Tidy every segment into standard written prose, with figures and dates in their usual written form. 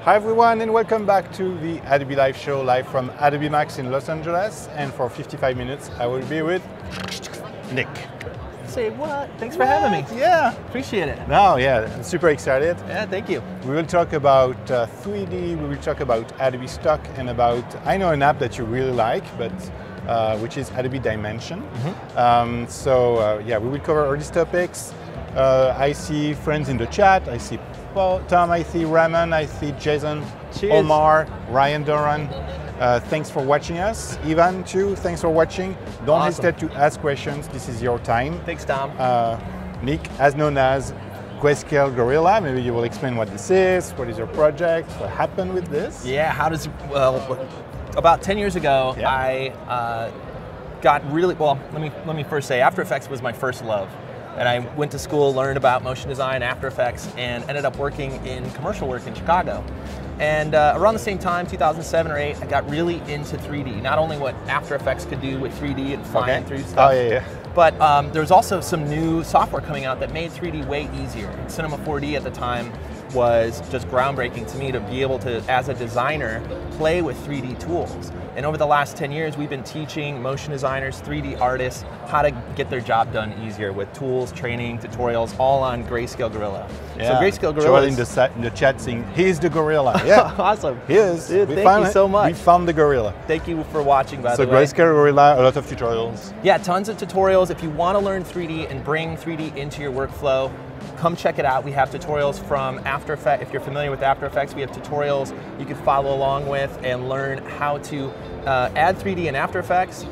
Hi everyone, and welcome back to the Adobe Live Show, live from Adobe MAX in Los Angeles. And for 55 minutes, I will be with Nick. Say what? Thanks for having me. Yeah. Appreciate it. No, yeah, I'm super excited. Yeah, thank you. We will talk about 3D, we will talk about Adobe Stock, and about, I know an app that you really like, but which is Adobe Dimension. Yeah, we will cover all these topics. I see friends in the chat. I see Tom, I see Raman, I see Jason, Cheers. Omar, Ryan Doran. Thanks for watching us. Ivan too, thanks for watching. Don't hesitate to ask questions. This is your time. Thanks, Tom. Nick, as known as Greyscalegorilla, maybe you will explain what this is, what is your project, what happened with this? Yeah, well, about 10 years ago, yeah. I got really, well, let me first say, After Effects was my first love. And I went to school, learned about motion design, After Effects, and ended up working in commercial work in Chicago. And around the same time, 2007 or 8, I got really into 3D. Not only what After Effects could do with 3D and flying through stuff, but there was also some new software coming out that made 3D way easier. Cinema 4D at the time was just groundbreaking to me to be able to, as a designer, play with 3D tools. And over the last 10 years, we've been teaching motion designers, 3D artists, how to get their job done easier with tools, training, tutorials, all on Greyscalegorilla. Yeah. So Greyscalegorilla Joel in the chat saying, he's the gorilla. Yeah, awesome. He is. Dude, thank you so much. We found the gorilla. Thank you for watching, by the way. So Greyscalegorilla, a lot of tutorials. Yeah, tons of tutorials. If you want to learn 3D and bring 3D into your workflow, come check it out. We have tutorials from After Effects. If you're familiar with After Effects, we have tutorials you can follow along with and learn how to add 3D in After Effects.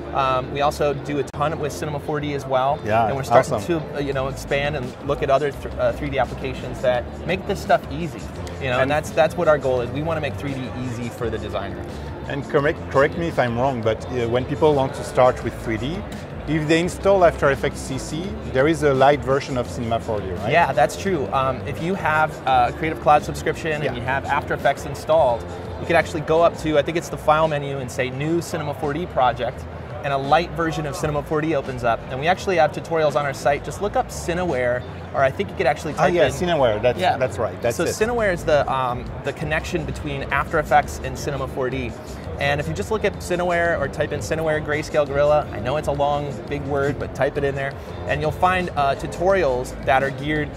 We also do a ton with Cinema 4D as well. Yeah, and we're starting to expand and look at other 3D applications that make this stuff easy. And that's what our goal is. We want to make 3D easy for the designer. And correct me if I'm wrong, but when people want to start with 3D, if they install After Effects CC, there is a light version of Cinema 4D, right? Yeah, that's true. If you have a Creative Cloud subscription and you have After Effects installed, you can actually go up to, I think it's the File menu, and say New Cinema 4D Project, and a light version of Cinema 4D opens up. And we actually have tutorials on our site. Just look up Cineware, or I think you could actually type in... Cineware, that's right, that's it. So Cineware is the connection between After Effects and Cinema 4D. And if you just look at Cineware or type in Cineware Greyscalegorilla, I know it's a long, big word, but type it in there, and you'll find tutorials that are geared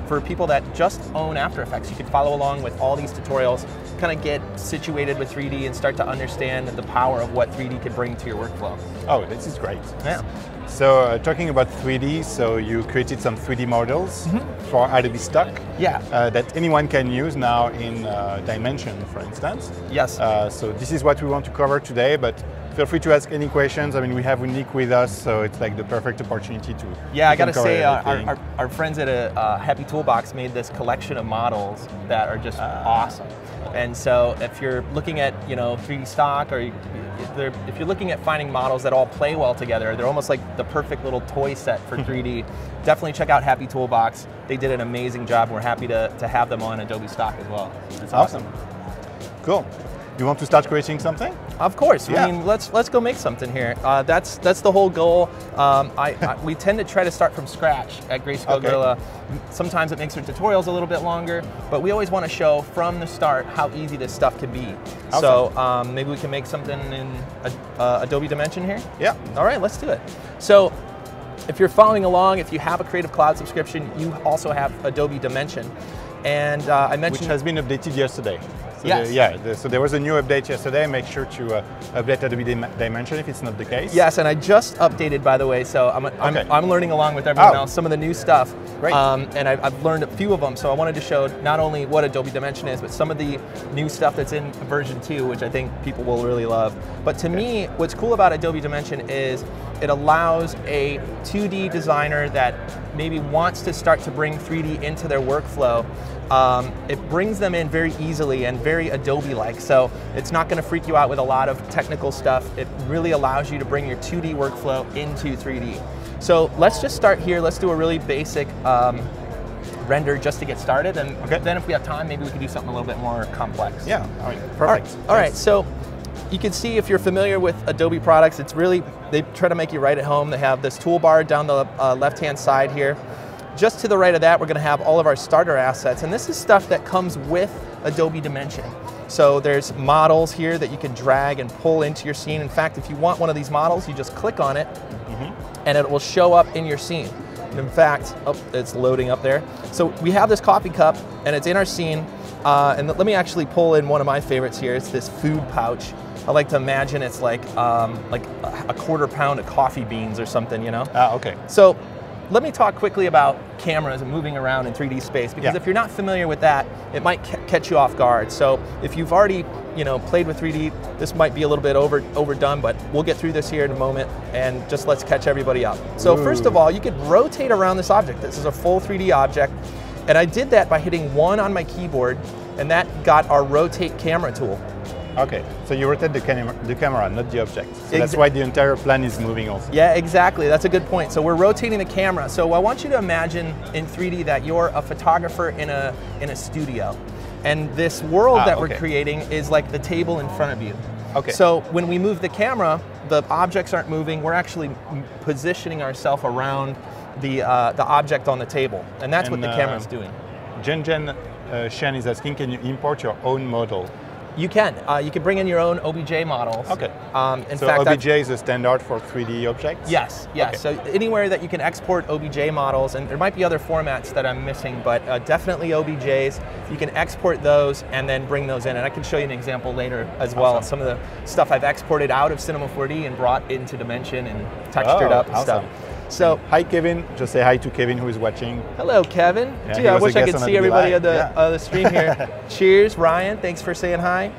for people that just own After Effects. You can follow along with all these tutorials, kind of get situated with 3D and start to understand the power of what 3D can bring to your workflow. Oh, this is great. Yeah. So talking about 3D, so you created some 3D models for Adobe Stock that anyone can use now in Dimension, for instance. Yes. So this is what we want to cover today, but feel free to ask any questions. I mean, we have Nick with us, so it's like the perfect opportunity to I got to say, our friends at Happy Toolbox made this collection of models that are just awesome. And so if you're looking at 3D stock, or if you're looking at finding models that all play well together, they're almost like the perfect little toy set for 3D. Definitely check out Happy Toolbox. They did an amazing job, and we're happy to have them on Adobe Stock as well. That's awesome. Cool. You want to start creating something? Of course. Yeah. I mean, let's go make something here. That's the whole goal. We tend to try to start from scratch at Greyscalegorilla. Okay. Sometimes it makes our tutorials a little bit longer, but we always want to show from the start how easy this stuff can be. Awesome. So maybe we can make something in Adobe Dimension here? Yeah. All right, let's do it. So if you're following along, if you have a Creative Cloud subscription, you also have Adobe Dimension. And I mentioned... Which has been updated yesterday. So yes. So there was a new update yesterday. Make sure to update Adobe Dimension if it's not the case. Yes, and I just updated, by the way, so I'm learning along with everyone else some of the new stuff. Great. And I've learned a few of them, so I wanted to show not only what Adobe Dimension is, but some of the new stuff that's in version 2, which I think people will really love. But to me, what's cool about Adobe Dimension is it allows a 2D designer that maybe wants to start to bring 3D into their workflow. It brings them in very easily and very Adobe-like, so it's not going to freak you out with a lot of technical stuff. It really allows you to bring your 2D workflow into 3D. So let's just start here. Let's do a really basic render just to get started, and then if we have time, maybe we can do something a little bit more complex. Yeah, all right, perfect. All right, so you can see if you're familiar with Adobe products, it's really, they try to make you right at home. They have this toolbar down the left-hand side here. Just to the right of that, we're going to have all of our starter assets, and this is stuff that comes with Adobe Dimension. So there's models here that you can drag and pull into your scene. In fact, if you want one of these models, you just click on it and it will show up in your scene. And in fact, oh, it's loading up there. So we have this coffee cup and it's in our scene. And let me actually pull in one of my favorites here. It's this food pouch. I like to imagine it's like a quarter pound of coffee beans or something, you know? Okay. So let me talk quickly about cameras and moving around in 3D space, because if you're not familiar with that, it might catch you off guard. So if you've already, you know, played with 3D, this might be a little bit overdone, but we'll get through this here in a moment, and just let's catch everybody up. So first of all, you could rotate around this object. This is a full 3D object, and I did that by hitting 1 on my keyboard, and that got our rotate camera tool. Okay, so you rotate the camera, not the object. So that's why the entire plan is moving also. Yeah, exactly. That's a good point. So we're rotating the camera. So I want you to imagine in 3D that you're a photographer in a studio. And this world that we're creating is like the table in front of you. Okay. So when we move the camera, the objects aren't moving. We're actually positioning ourselves around the object on the table. And that's what the camera's doing. Jen Shen is asking, can you import your own model? You can. You can bring in your own OBJ models. Okay. In so fact, OBJ is a standard for 3D objects? Yes, yes. Okay. So anywhere that you can export OBJ models, and there might be other formats that I'm missing, but definitely OBJs. You can export those and then bring those in. And I can show you an example later as well. Awesome. Some of the stuff I've exported out of Cinema 4D and brought into Dimension and textured up and stuff. So hi Kevin, just say hi to Kevin who is watching. Hello Kevin. Yeah, gee, I wish I could see everybody on the stream here. Cheers, Ryan, thanks for saying hi.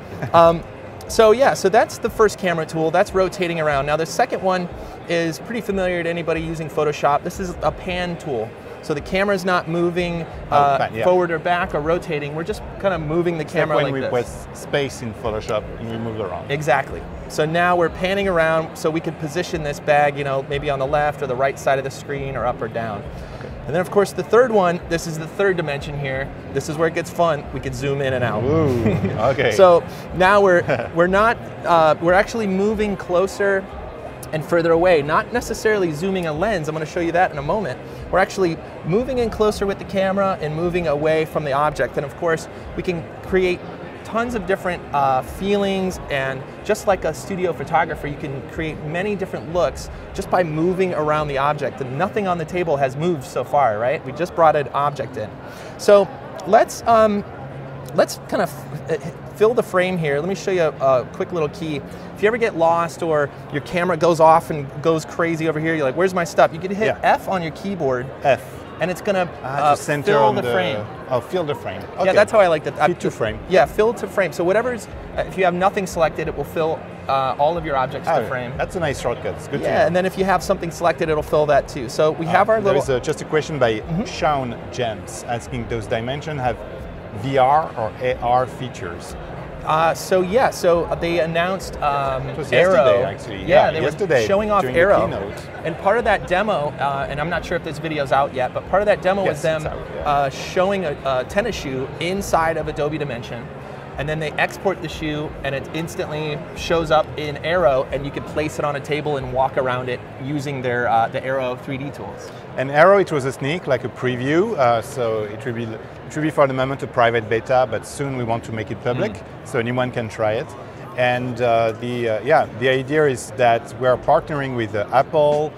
So yeah, so that's the first camera tool, that's rotating around. Now the second one is pretty familiar to anybody using Photoshop. This is a pan tool. So the camera's not moving forward or back or rotating, we're just kind of moving the camera like this. When we press space in Photoshop and we move around. Exactly. So now we're panning around so we could position this bag, you know, maybe on the left or the right side of the screen or up or down. Okay. And then of course the third one, this is the third dimension here. This is where it gets fun. We could zoom in and out. Ooh, okay. So now we're actually moving closer and further away, not necessarily zooming a lens. I'm going to show you that in a moment. We're actually moving in closer with the camera and moving away from the object. And of course, we can create tons of different feelings, and just like a studio photographer, you can create many different looks just by moving around the object. And nothing on the table has moved so far, right? We just brought an object in. So let's kind of fill the frame here. Let me show you a quick little key. If you ever get lost or your camera goes off and goes crazy over here, you're like, where's my stuff? You can hit F on your keyboard. F. And it's going to fill the frame. Oh, fill the frame. Okay. Yeah, that's how I like that. Fill to frame. Yeah, fill to frame. So whatever's, if you have nothing selected, it will fill all of your objects to frame. That's a nice shortcut. It's good to know. And then if you have something selected, it'll fill that too. So we have our little... There is just a question by Sean James asking, does Dimension have VR or AR features? So they announced it was Arrow. Yesterday, actually. Yeah, they were showing off Arrow. And part of that demo, and I'm not sure if this video's out yet, but part of that demo was them showing a tennis shoe inside of Adobe Dimension. And then they export the shoe and it instantly shows up in Arrow, and you can place it on a table and walk around it using their the Arrow 3D tools. And Arrow, it was a sneak, like a preview, so it will be for the moment a private beta, but soon we want to make it public, so anyone can try it. And the idea is that we're partnering with Apple,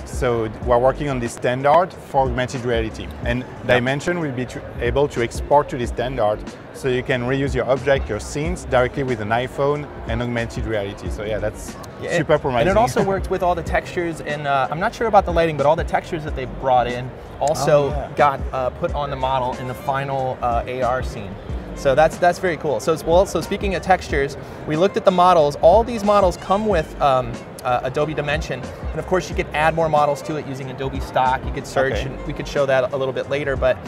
so we're working on this standard for augmented reality. And Dimension will be able to export to this standard, so you can reuse your object, your scenes directly with an iPhone and augmented reality. So yeah, that's super promising. And it also worked with all the textures, and I'm not sure about the lighting, but all the textures that they brought in also got put on the model in the final AR scene. So that's very cool. So speaking of textures, we looked at the models. All these models come with Adobe Dimension, and of course you could add more models to it using Adobe Stock. You could search, and we could show that a little bit later. But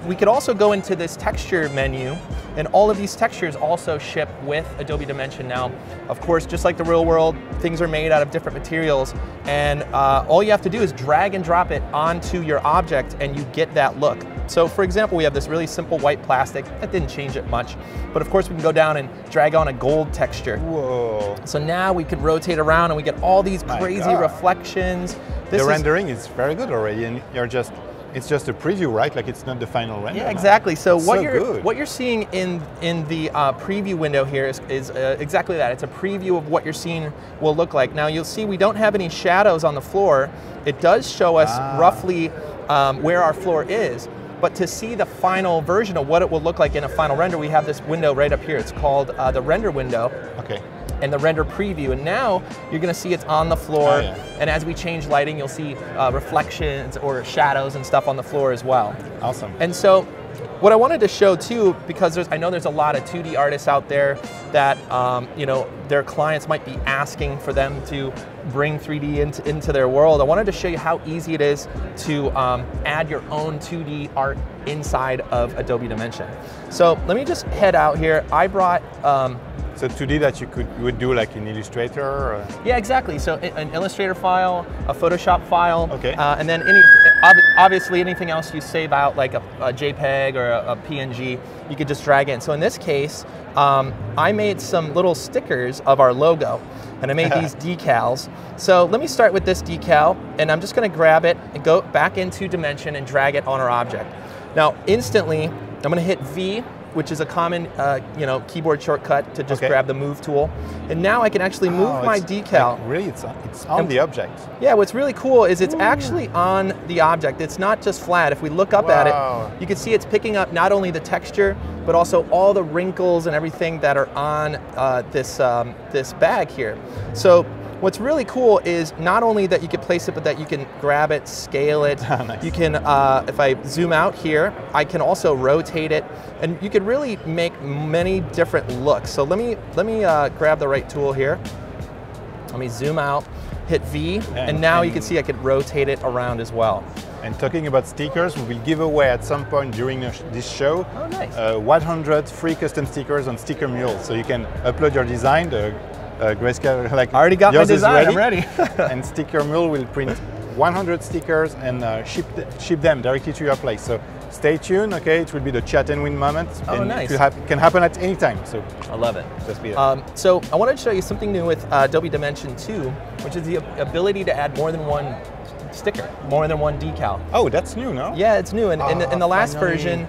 we could also go into this texture menu, and all of these textures also ship with Adobe Dimension now. Of course, just like the real world, things are made out of different materials, and all you have to do is drag and drop it onto your object, and you get that look. So for example, we have this really simple white plastic. That didn't change it much. But of course we can go down and drag on a gold texture. Whoa. So now we can rotate around and we get all these crazy reflections. The rendering is very good already, and you're just It's just a preview, right? Like it's not the final render. Yeah, exactly. So what you're good. seeing in the preview window here is exactly that. It's a preview of what your scene will look like. Now you'll see we don't have any shadows on the floor. It does show us roughly where our floor is. But to see the final version of what it will look like in a final render, we have this window right up here. It's called the render window. Okay. And the render preview. And now you're going to see it's on the floor. And as we change lighting, you'll see reflections or shadows and stuff on the floor as well. Awesome. And so what I wanted to show too, because I know there's a lot of 2D artists out there that you know, their clients might be asking for them to bring 3D into their world. I wanted to show you how easy it is to add your own 2D art inside of Adobe Dimension. So let me just head out here. I brought so 2D that you would do like in Illustrator? Or? Yeah, exactly. So an Illustrator file, a Photoshop file, okay. And then obviously anything else you save out, like a JPEG or a PNG, you could just drag in. So in this case, I made some little stickers of our logo, and I made these decals. So let me start with this decal, and I'm just going to grab it and go back into Dimension and drag it on our object. Now instantly, I'm going to hit V, which is a common you know, keyboard shortcut to just grab the move tool. And now I can actually move my decal. Like really, it's on the object. Yeah, what's really cool is it's actually on the object. It's not just flat. If we look up at it, you can see it's picking up not only the texture, but also all the wrinkles and everything that are on this bag here. So what's really cool is not only that you can place it, but that you can grab it, scale it. Nice. You can, if I zoom out here, I can also rotate it, and you can really make many different looks. So let me grab the right tool here. Let me zoom out, hit V, and now you can see I can rotate it around as well. And talking about stickers, we will give away at some point during this show 100 free custom stickers on Sticker Mule. So you can upload your design. Grayscale, like I already got my design, I'm ready. And Sticker Mule will print 100 stickers and ship them directly to your place. So stay tuned, okay? It will be the chat and win moment. Oh, nice. It can happen at any time. So I love it. Just be there. So I wanted to show you something new with Adobe Dimension 2, which is the ability to add more than one sticker, more than one decal. Oh, that's new, no? Yeah, it's new. And in the last version,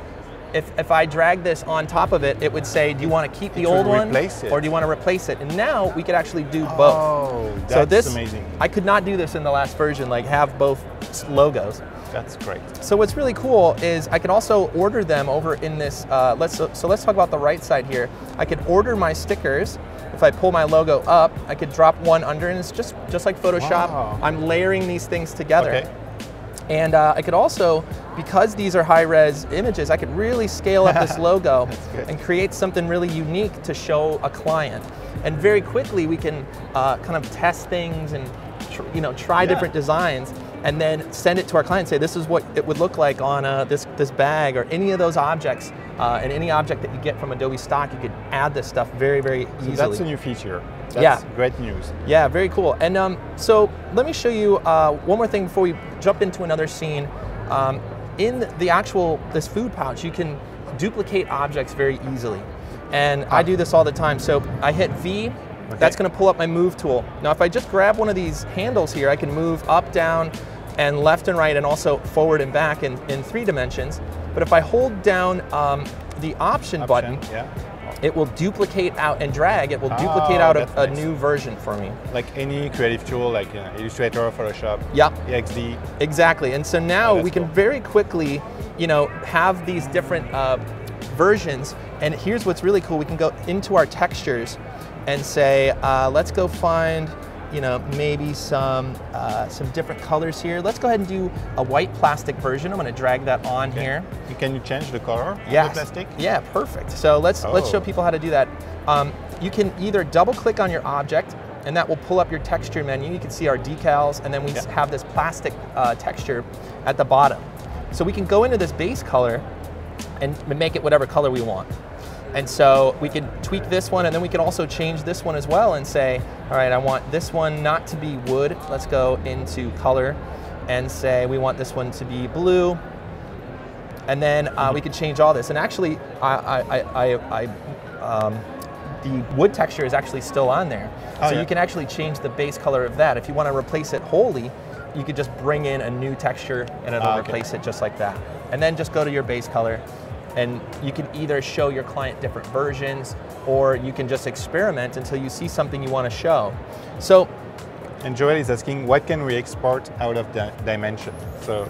if I drag this on top of it, it would say, do you want to keep the old one or do you want to replace it? And now we could actually do both. Oh, that's amazing. I could not do this in the last version, like have both logos. That's great. So what's really cool is I can also order them over in this, let's talk about the right side here. I could order my stickers. If I pull my logo up, I could drop one under, and it's just like Photoshop. Wow. I'm layering these things together. And I could also, because these are high-res images, I could really scale up this logo and create something really unique to show a client. And very quickly we can kind of test things and try different designs, and then send it to our client and say, this is what it would look like on this bag or any of those objects. And any object that you get from Adobe stock, you could add this stuff very, very easily. So that's a new feature. That's great news. Yeah, very cool. And so let me show you one more thing before we jump into another scene. In this food pouch, you can duplicate objects very easily. And I do this all the time. So I hit V, that's going to pull up my move tool. Now if I just grab one of these handles here, I can move up, down, and left and right, and also forward and back in 3 dimensions. But if I hold down the option button, it will duplicate out and drag. It will duplicate out a new version for me. Like any creative tool, like Illustrator, Photoshop, EXD. Exactly. And so now we can very quickly, have these different versions. And here's what's really cool. We can go into our textures and say, let's go find, maybe some different colors here. Let's go ahead and do a white plastic version. I'm going to drag that on here. Can you change the color of the plastic? Yeah, perfect. So let's show people how to do that. You can either double click on your object, and that will pull up your texture menu. You can see our decals, and then we have this plastic texture at the bottom. So we can go into this base color and make it whatever color we want. And so we can tweak this one, and then we can also change this one as well and say, all right, I want this one not to be wood. Let's go into color and say we want this one to be blue. And then we can change all this. And actually, the wood texture is actually still on there. So you can actually change the base color of that. If you want to replace it wholly, you could just bring in a new texture and it'll replace it just like that. And then just go to your base color, and you can either show your client different versions, or you can just experiment until you see something you want to show. So, and Joel is asking, what can we export out of the Dimension? So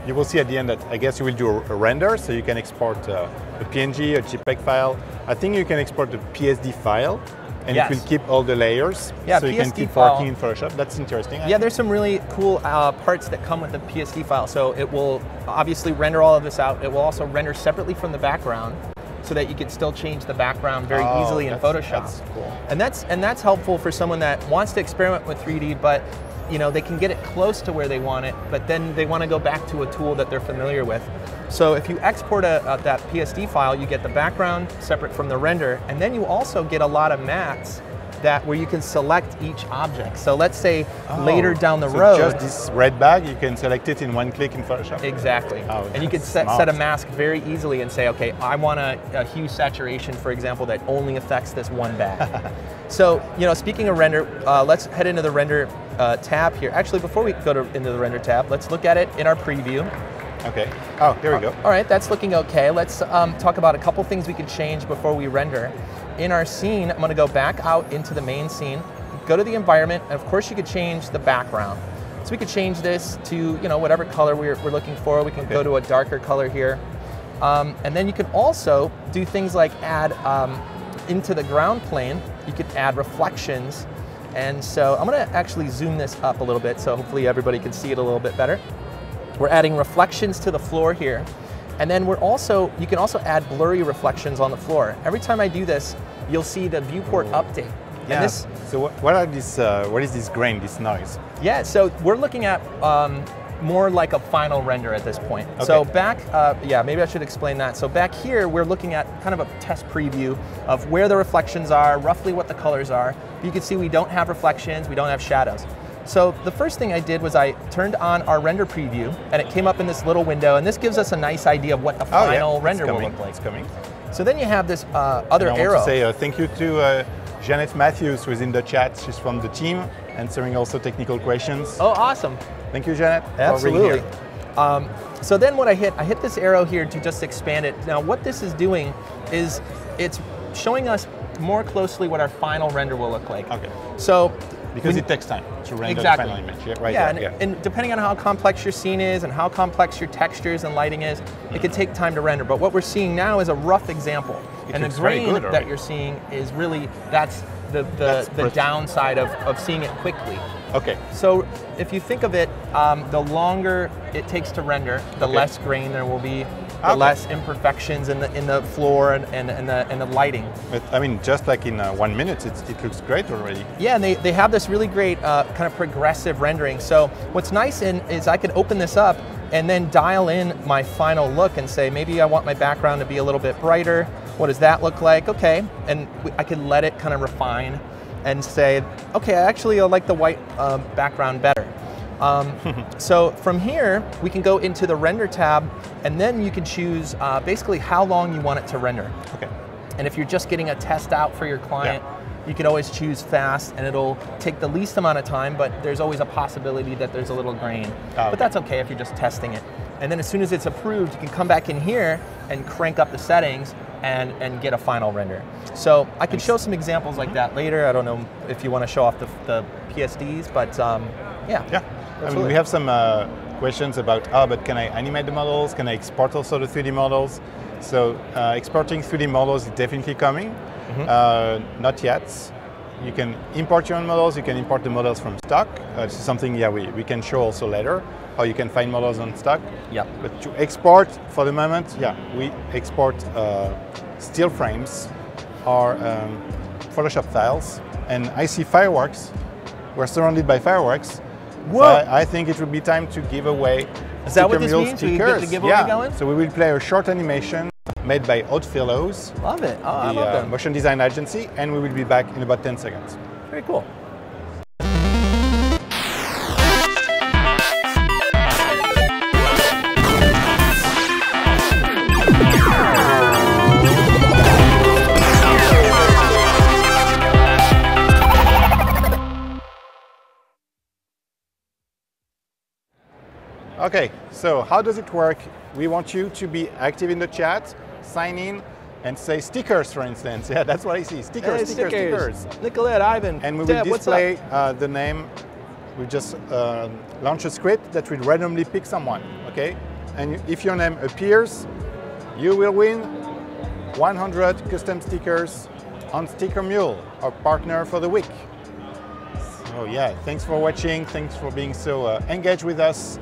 you will see at the end that I guess you will do a render, so you can export a PNG, a JPEG file. I think you can export the PSD file, and it will keep all the layers, so you can keep working in Photoshop. That's interesting. Yeah, there's some really cool parts that come with the PSD file. So it will obviously render all of this out. It will also render separately from the background, so that you can still change the background very easily in Photoshop. That's cool. And that's helpful for someone that wants to experiment with 3D, but they can get it close to where they want it, but then they want to go back to a tool that they're familiar with. So if you export that PSD file, you get the background separate from the render, and then you also get a lot of mats where you can select each object. So let's say later down the road, just this red bag, you can select it in one click in Photoshop? Exactly. And you can set a mask very easily and say, okay, I want a hue saturation, for example, that only affects this one bag. So, speaking of render, let's head into the render tab here. Actually, before we go into the render tab, let's look at it in our preview. Okay. Oh, there we go. All right, that's looking okay. Let's talk about a couple things we can change before we render. In our scene, I'm going to go back out into the main scene, go to the environment, and of course you could change the background. So we could change this to whatever color we're looking for. We can go to a darker color here. And then you can also do things like add into the ground plane, you could add reflections. And so I'm going to actually zoom this up a little bit so hopefully everybody can see it a little bit better. We're adding reflections to the floor here. And then you can also add blurry reflections on the floor. Every time I do this, you'll see the viewport update. Yeah. And so what is this grain, this noise? Yeah, so we're looking at more like a final render at this point. Okay. So back, maybe I should explain that. So back here, we're looking at kind of a test preview of where the reflections are, roughly what the colors are. You can see we don't have reflections, we don't have shadows. So the first thing I did was I turned on our render preview, and it came up in this little window, and this gives us a nice idea of what the final render will look like. It's coming. So then you have this other arrow. I want to say thank you to Janet Matthews, who is in the chat. She's from the team, answering also technical questions. Oh, awesome. Thank you, Janet. Absolutely. So then what I hit this arrow here to just expand it. Now what this is doing is it's showing us more closely what our final render will look like. Okay. So because it takes time to render the final image. And depending on how complex your scene is and how complex your textures and lighting is, it can take time to render. But what we're seeing now is a rough example. And the grain that you're seeing is really, that's the downside of seeing it quickly. Okay. So if you think of it, the longer it takes to render, the less grain there will be, the less imperfections in the floor and the lighting. But, I mean, just like in 1 minute, it looks great already. Yeah, and they have this really great kind of progressive rendering. So what's nice is I could open this up and then dial in my final look and say, maybe I want my background to be a little bit brighter. What does that look like? Okay, and I could let it kind of refine and say, okay, I like the white background better. So from here, we can go into the render tab, and then you can choose basically how long you want it to render. Okay. And if you're just getting a test out for your client, you can always choose fast, and it'll take the least amount of time, but there's always a possibility that there's a little grain. But that's okay if you're just testing it. And then as soon as it's approved, you can come back in here and crank up the settings and get a final render. So I could show some examples like that later. I don't know if you want to show off the PSDs, but yeah. I mean, we have some questions about, but can I animate the models? Can I export also the 3D models? So exporting 3D models is definitely coming. Not yet. You can import your own models. You can import the models from stock. This is something we can show also later, how you can find models on stock. Yeah. But to export, for the moment, we export still frames or Photoshop files. And I see fireworks. We're surrounded by fireworks. Whoa! So I think it would be time to give away. Is that what this means? We get the giveaway going? So we will play a short animation made by Oddfellows. Love it. Oh, I love them. Motion design agency, and we will be back in about 10 seconds. Very cool. Okay, so how does it work? We want you to be active in the chat, sign in, and say stickers, for instance. Yeah, that's what I see. Stickers, Hey, stickers. Nicolette, Ivan, And we will Deb, what's up? display the name. We just launch a script that will randomly pick someone, okay? And if your name appears, you will win 100 custom stickers on Sticker Mule, our partner for the week. So yeah, thanks for watching. Thanks for being so engaged with us.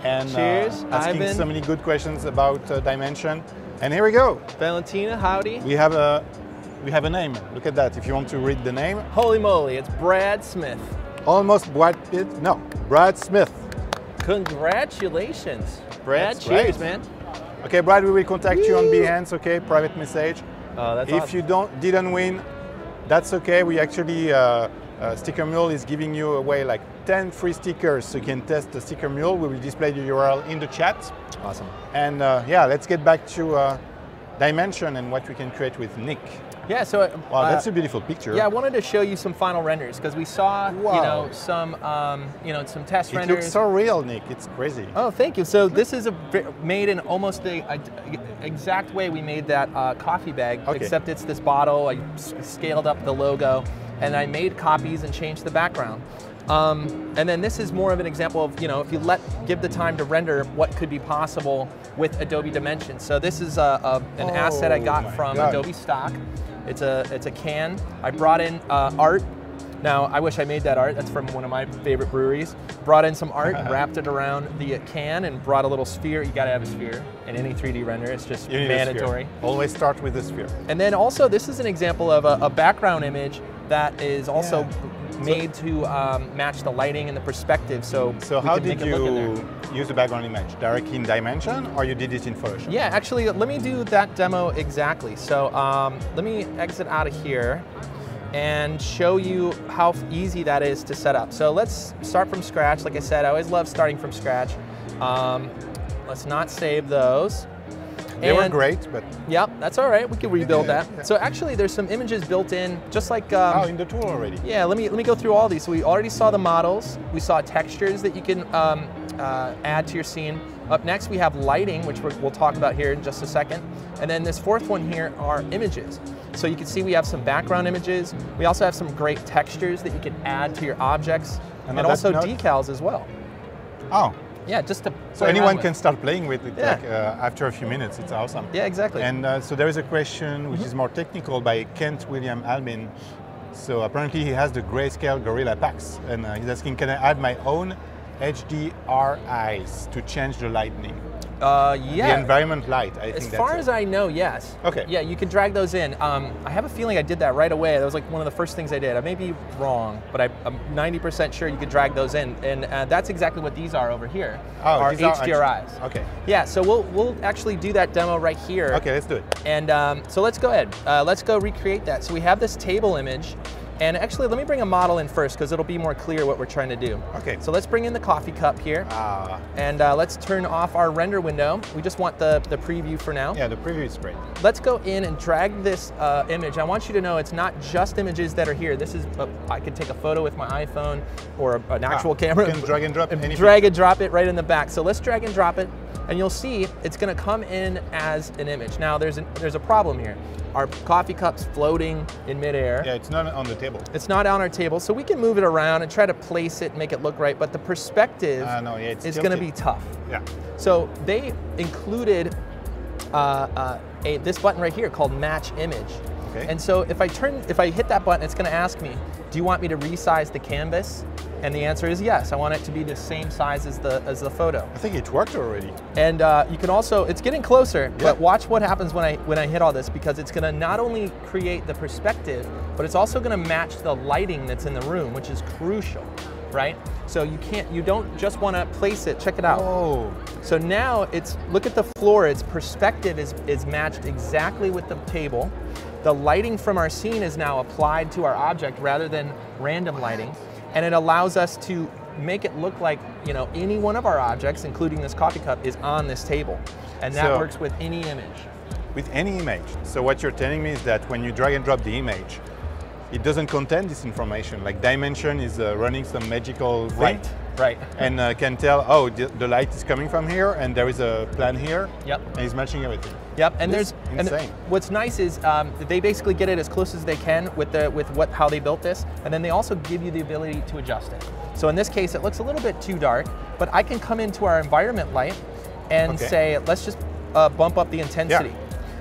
And Cheers, asking Ivan. so many good questions about Dimension. And here we go. Valentina, howdy. We have a name. Look at that. If you want to read the name, Holy moly, it's Brad Smith. almost Brad Pitt. No, Brad Smith. Congratulations. Brad, That's cheers, great. man. Okay, Brad, we will contact you on Behance. Okay, private message. Oh, that's If awesome. you didn't win, that's okay. We actually Sticker Mule is giving you away like 10 free stickers, so you can test the Sticker Mule. We will display the URL in the chat. Awesome. And yeah, let's get back to Dimension and what we can create with Nick. Yeah, so Wow, that's a beautiful picture. yeah, I wanted to show you some final renders because we saw Wow. some test It renders. looks so real, Nick. It's crazy. Oh, thank you. So this is made in almost the exact way we made that coffee bag, Okay. except it's this bottle. I scaled up the logo, and I made copies and changed the background. And then this is more of an example of, if you give the time to render, what could be possible with Adobe Dimension. So this is an asset I got my from God. Adobe stock. It's a can. I brought in art. Now, I wish I made that art. That's from one of my favorite breweries. Brought in some art, wrapped it around the can, and brought a little sphere. You gotta have a sphere in any 3D render. It's just You need a sphere. mandatory. Always start with the sphere. And then also, this is an example of a background image that is also made to match the lighting and the perspective. So we how can did make it look in there. you use the background image? Directly in Dimension, or you did it in Photoshop? Yeah, actually, let me do that demo exactly. So let me exit out of here and show you how easy that is to set up. So let's start from scratch. Like I said, I always love starting from scratch. Let's not save those. They were great, but Yep, that's all right. We can rebuild Yeah, that. yeah. So actually, there's some images built in, just like oh, in the tool already. yeah, let me go through all these. So we already saw the models. We saw textures that you can add to your scene. Up next, we have lighting, which we'll talk about here in just a second. And then this fourth one here are images. So you can see we have some background images. We also have some great textures that you can add to your objects, and also decals as well. Oh, Yeah, just to so play anyone around can with. start playing with it Yeah. like, after a few minutes. It's awesome. Yeah, exactly. And so there is a question which is more technical by Kent William Albin. So apparently he has the Greyscalegorilla packs, and he's asking, can I add my own HDR eyes to change the lighting? Yeah. The environment light, I think As that's far it. as I know, yes. Okay. Yeah, you can drag those in. I have a feeling I did that right away. That was like one of the first things I did. I may be wrong, but I'm 90% sure you could drag those in. And that's exactly what these are over here, Oh, are these are HDRIs. Okay. Yeah, so we'll actually do that demo right here. Okay, let's do it. And so let's go ahead. Let's go recreate that. So we have this table image. And actually, let me bring a model in first because it'll be more clear what we're trying to do. Okay. So let's bring in the coffee cup here. And let's turn off our render window. We just want the preview for now. Yeah, the preview is great. Let's go in and drag this image. I want you to know it's not just images that are here. This is, I could take a photo with my iPhone or an actual camera. You can drag and drop anything. Drag and drop it right in the back. So let's drag and drop it, and you'll see it's gonna come in as an image. Now there's a problem here. Our coffee cup's floating in midair. Yeah, it's not on the table. It's not on our table, so we can move it around and try to place it, make it look right, but the perspective No, yeah, it's is tilted. gonna be tough. Yeah. So they included this button right here called Match Image. Okay. And so if I hit that button, it's gonna ask me, do you want me to resize the canvas? And the answer is yes. I want it to be the same size as the photo. I think it worked already. And you can also, it's getting closer, but watch what happens when I hit all this, because it's gonna not only create the perspective, but it's also gonna match the lighting that's in the room, which is crucial, right? So you don't just wanna place it, check it out. Oh. So now look at the floor, its perspective is matched exactly with the table. The lighting from our scene is now applied to our object rather than random lighting. And it allows us to make it look like, any one of our objects, including this coffee cup, is on this table. And that works with any image. With any image. So what you're telling me is that when you drag and drop the image, it doesn't contain this information. Like Dimension is running some magical thing. Right. And can tell, oh, the light is coming from here, and there is a plan here. Yep. And it's matching everything. Yep. And this there's insane. And what's nice is they basically get it as close as they can with how they built this, and then they also give you the ability to adjust it. So in this case, it looks a little bit too dark, but I can come into our environment light and say, let's just bump up the intensity. Yeah.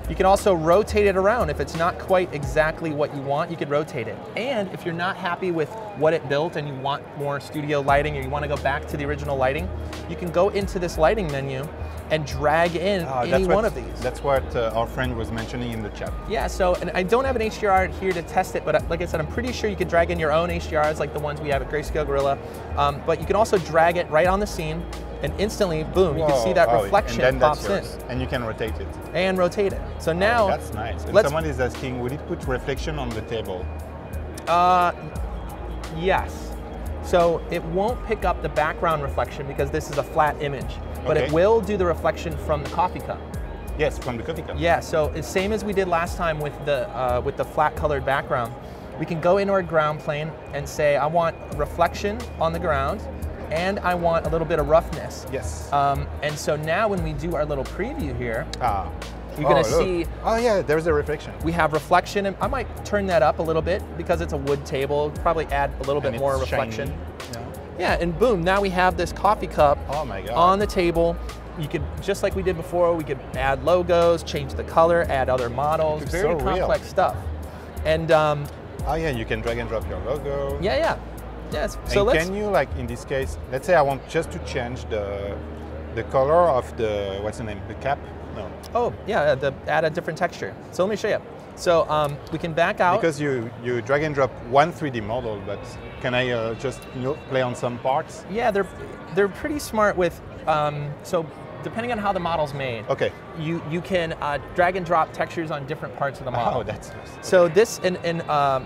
You can also rotate it around. If it's not quite exactly what you want, you could rotate it. And if you're not happy with what it built and you want more studio lighting, or you want to go back to the original lighting, you can go into this lighting menu and drag in any one of these. That's what our friend was mentioning in the chat. Yeah, so, and I don't have an HDR here to test it, but like I said, I'm pretty sure you could drag in your own HDRs like the ones we have at Greyscalegorilla, but you can also drag it right on the scene, and instantly, boom, you can see that reflection pops in. And you can rotate it. And rotate it. So now, that's nice. And someone is asking, would it put reflection on the table? Yes. So it won't pick up the background reflection because this is a flat image, but it will do the reflection from the coffee cup. Yes, from the coffee cup. Yeah, so it's same as we did last time with the flat colored background. We can go into our ground plane and say, I want reflection on the ground, and I want a little bit of roughness. Yes. And so now when we do our little preview here, you're going to see... Oh yeah, there's a reflection. We have reflection, and I might turn that up a little bit because it's a wood table, probably add a little bit more reflection. Shiny. Yeah, and boom, now we have this coffee cup on the table. You could, just like we did before, we could add logos, change the color, add other models, very complex stuff. And oh yeah, you can drag and drop your logo. Yeah. Yes. So can you, like in this case, let's say I want just to change the color of the, what's the name, the cap? No. Oh yeah, add a different texture. So let me show you. So we can back out. Because you drag and drop one 3D model, but can I just play on some parts? Yeah, they're pretty smart with, so depending on how the model's made, you can drag and drop textures on different parts of the model. Oh, that's nice. So this, and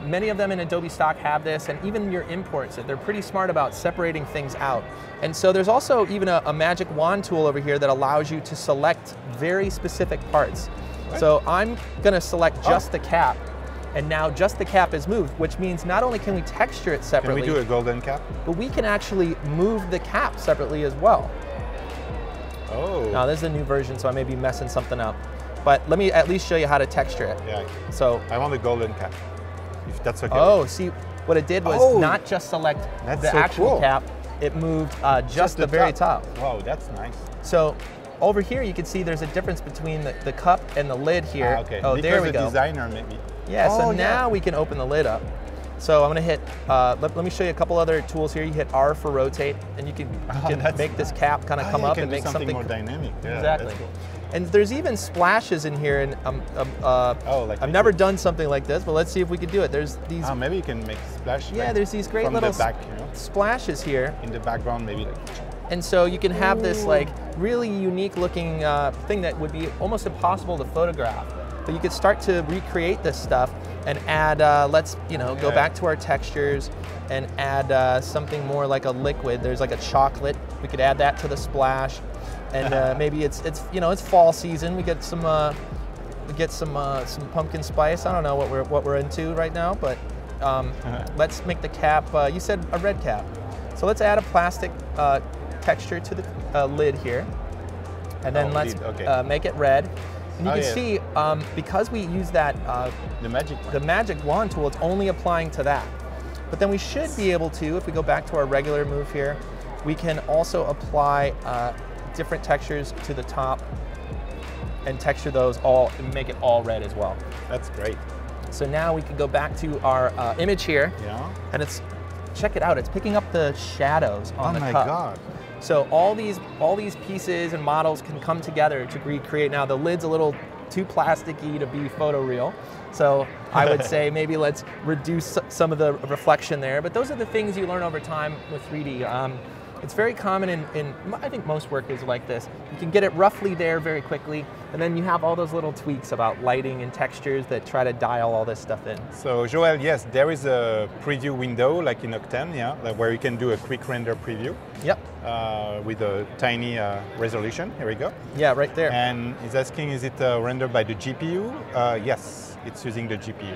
many of them in Adobe stock have this, and even your imports, they're pretty smart about separating things out. And so there's also even a magic wand tool over here that allows you to select very specific parts. What? So I'm gonna select just the cap, and now just the cap is moved, which means not only can we texture it separately. Can we do a golden cap? But we can actually move the cap separately as well. Oh. Now this is a new version, so I may be messing something up. But let me at least show you how to texture it. Yeah. So I want a golden cap, if that's okay. Oh, see, what it did was not just select the actual cap, it moved just the very top. Wow, that's nice. So over here you can see there's a difference between the cup and the lid here. Oh, there we go. Because the designer maybe. Yeah, so now we can open the lid up. So I'm going to hit, let me show you a couple other tools here. You hit R for rotate, and you can make this cap kind of come up and make something more dynamic. Yeah, exactly. That's cool. And there's even splashes in here, and I've never done something like this, but let's see if we could do it. There's these. Maybe you can make splash. Yeah, there's these great little splashes here. In the background, maybe. And so you can have this like really unique looking thing that would be almost impossible to photograph. But you could start to recreate this stuff and add, let's go back to our textures and add something more like a liquid. There's like a chocolate. We could add that to the splash, and maybe it's fall season. We get some pumpkin spice. I don't know what we're into right now, but let's make the cap. You said a red cap, so let's add a plastic texture to the lid here, and then let's make it red. And you can see, because we use that the magic wand tool, it's only applying to that. But then we should be able to, if we go back to our regular move here, we can also apply different textures to the top and texture those all and make it all red as well. That's great. So now we can go back to our image here, and check it out, it's picking up the shadows on the cup. Oh my God. So all these pieces and models can come together to recreate. Now the lid's a little too plasticky to be photoreal, so I would say maybe let's reduce some of the reflection there. But those are the things you learn over time with 3D. It's very common in I think most work is like this. You can get it roughly there very quickly, and then you have all those little tweaks about lighting and textures that try to dial all this stuff in. So Joel, yes, there is a preview window like in Octane, like where you can do a quick render preview. Yep. With a tiny resolution. Here we go. Yeah, right there. And he's asking, is it rendered by the GPU? Yes, it's using the GPU.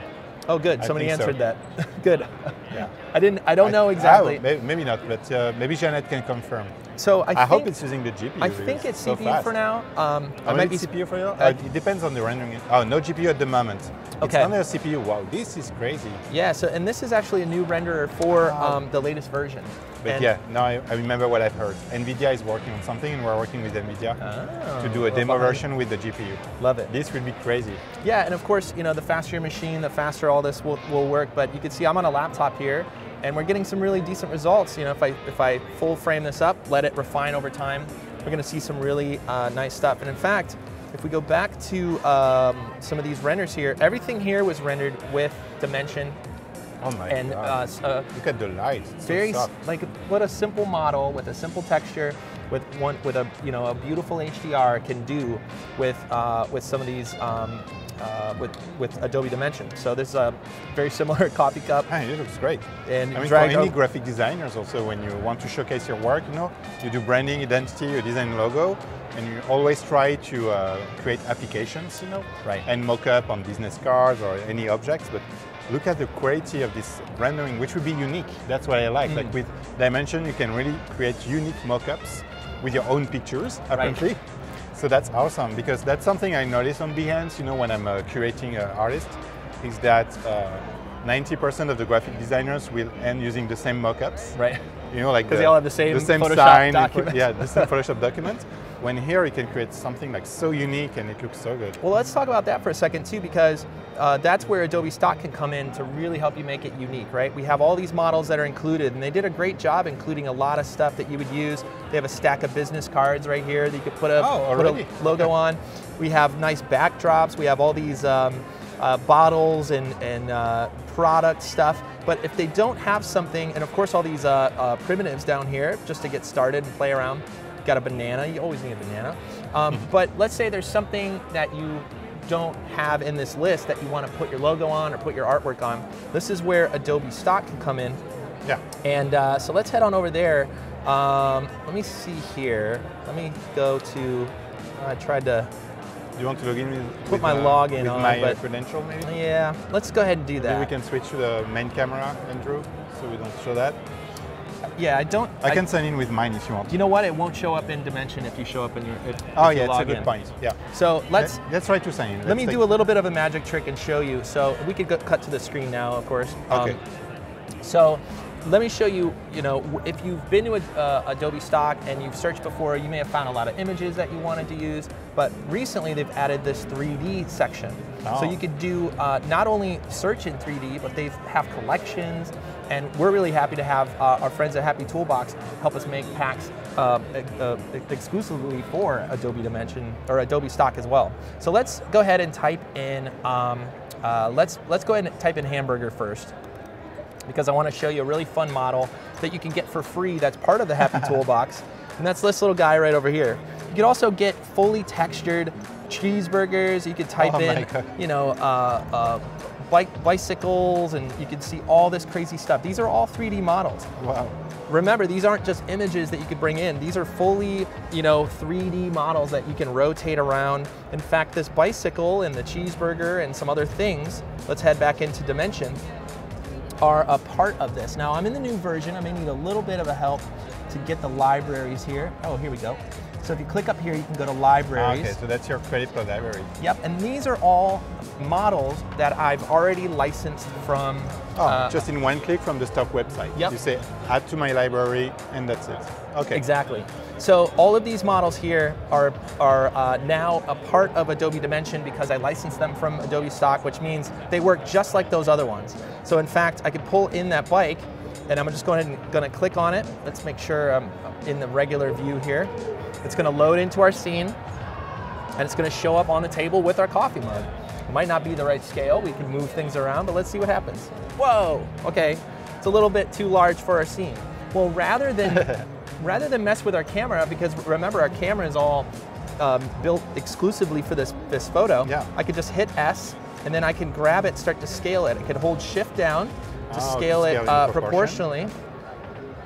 Oh, good. Somebody think so. answered that. Good. Yeah. I don't know exactly. Maybe not, but maybe Janet can confirm. So I hope it's using the GPU. I think it's so CPU fast. for now. I might be CPU for you. It depends on the rendering. Oh, no GPU at the moment. Okay. It's only a CPU. Wow, this is crazy. Yeah. So and this is actually a new renderer for the latest version. But and yeah, now I remember what I've heard. NVIDIA is working on something, and we're working with NVIDIA to do a demo version with the GPU. Love it. This will be crazy. Yeah, and of course, you know, the faster your machine, the faster all this will work. But you can see I'm on a laptop here, and we're getting some really decent results. You know, if I full frame this up, let it refine over time, we're going to see some really nice stuff. And in fact, if we go back to some of these renders here, everything here was rendered with Dimension. Oh my and, God! Look at the light. It's very so soft. like what a simple model with a simple texture, with a a beautiful HDR can do with some of these with Adobe Dimension. So this is a very similar coffee cup. It looks great. And I mean, for any graphic designers also, when you want to showcase your work, you know, you do branding, identity, you design logo, and you always try to create applications, you know, right, and mock up on business cards or any objects. But look at the quality of this rendering, which would be unique. That's what I like. Like with Dimension, you can really create unique mock-ups with your own pictures, apparently. Right. So that's awesome, because that's something I notice on Behance, you know, when I'm curating an artist, is that 90% of the graphic designers will end using the same mock-ups. Right. You know, like because they all have the same Photoshop sign, document. yeah, the same Photoshop document. When here you can create something like so unique and it looks so good. Well, let's talk about that for a second too, because that's where Adobe Stock can come in to really help you make it unique, right? We have all these models that are included, and they did a great job including a lot of stuff that you would use. They have a stack of business cards right here that you could put a logo on. We have nice backdrops. We have all these bottles and product stuff. But if they don't have something, and of course all these primitives down here just to get started and play around. Got a banana, you always need a banana. But let's say there's something that you don't have in this list that you want to put your logo on or put your artwork on. This is where Adobe Stock can come in. Yeah. And so let's head on over there. Let me see here. Let me go to, I tried to you want to log in with put my login with on, my credential maybe? Yeah, let's go ahead and do that. Maybe we can switch to the main camera, Andrew, so we don't show that. Yeah, I don't. I can sign in with mine if you want. You know what? It won't show up in Dimension if you show up in your. Oh yeah, it's a good point. Yeah. So let's try to sign in. Let me do a little bit of a magic trick and show you. So we could cut to the screen now, of course. Okay. So let me show you. You know, if you've been to Adobe Stock and you've searched before, you may have found a lot of images that you wanted to use. But recently they've added this 3D section. So you could do not only search in 3D, but they have collections. And we're really happy to have our friends at Happy Toolbox help us make packs exclusively for Adobe Dimension or Adobe Stock as well. So let's go ahead and type in. Let's go ahead and type in hamburger first, because I want to show you a really fun model that you can get for free. That's part of the Happy Toolbox, and that's this little guy right over here. You can also get fully textured cheeseburgers. You could type in, you know, bicycles, and you can see all this crazy stuff. These are all 3D models. Wow. Remember, these aren't just images that you could bring in. These are fully, you know, 3D models that you can rotate around. In fact, this bicycle and the cheeseburger and some other things, let's head back into Dimension, are a part of this. Now, I'm in the new version. I may need a little bit of a help to get the libraries here. Oh, here we go. So if you click up here, you can go to libraries. Okay, so that's your Creative Cloud library. Yep, and these are all models that I've already licensed from. Just in one click from the stock website. Yep. You say, add to my library, and that's it. Okay. Exactly. So all of these models here are now a part of Adobe Dimension because I licensed them from Adobe Stock, which means they work just like those other ones. So in fact, I could pull in that bike, and I'm just going to click on it. Let's make sure I'm in the regular view here. It's going to load into our scene, and it's going to show up on the table with our coffee mug. It might not be the right scale. We can move things around, but let's see what happens. Whoa, okay. It's a little bit too large for our scene. Well, rather than mess with our camera, because remember our camera is all built exclusively for this photo, I could just hit S, and then I can grab it, start to scale it. I can hold Shift down to scale it proportionally.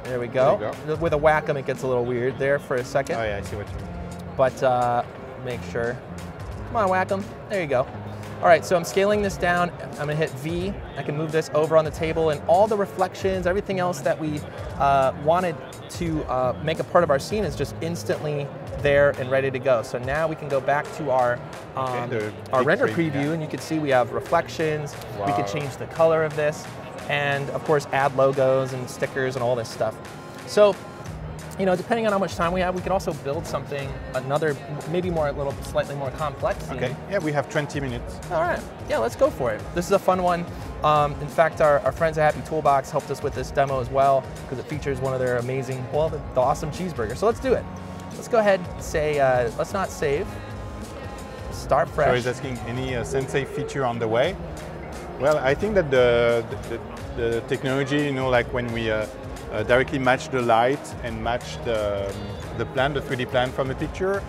There we go. With a Wacom, it gets a little weird there for a second. Oh yeah, I see what you mean. But make sure. Come on, Wacom. There you go. All right, so I'm scaling this down. I'm gonna hit V. I can move this over on the table, and all the reflections, everything else that we wanted to make a part of our scene is just instantly there and ready to go. So now we can go back to our render preview, and you can see we have reflections. Wow. We can change the color of this, and of course add logos and stickers and all this stuff. So, you know, depending on how much time we have, we could also build something, another, maybe more, slightly more complex scene. Okay, yeah, we have 20 minutes. All right, yeah, let's go for it. This is a fun one. In fact, our friends at Happy Toolbox helped us with this demo as well, because it features one of their amazing, well, the awesome cheeseburger. So let's do it. Let's go ahead and say, let's not save. Start fresh. So he's asking any Sensei feature on the way. Well, I think that the technology, you know, like when we directly match the light and match the plan, the 3D plan from a picture,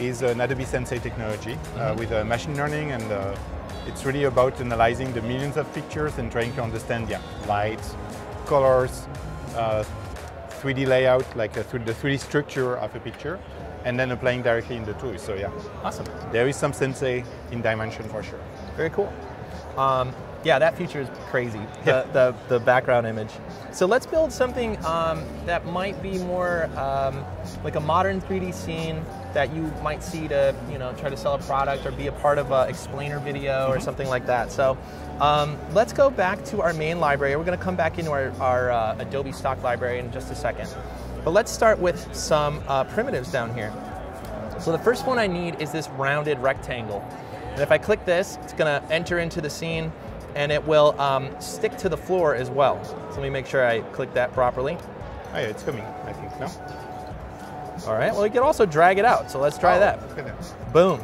is an Adobe Sensei technology with machine learning, and it's really about analyzing the millions of pictures and trying to understand, light, colors, 3D layout, like the 3D structure of a picture, and then applying directly in the tool. So yeah, awesome. There is some Sensei in Dimension for sure. Very cool. Yeah, that feature is crazy, the background image. So let's build something that might be more like a modern 3D scene that you might see to, you know, try to sell a product or be a part of an explainer video or something like that. So let's go back to our main library. We're going to come back into our Adobe stock library in just a second. But let's start with some primitives down here. So the first one I need is this rounded rectangle. And if I click this, it's going to enter into the scene, and it will stick to the floor as well. So let me make sure I click that properly. Oh yeah, it's coming, I think, no? All right, well, you can also drag it out, so let's try that. Look at that. Boom.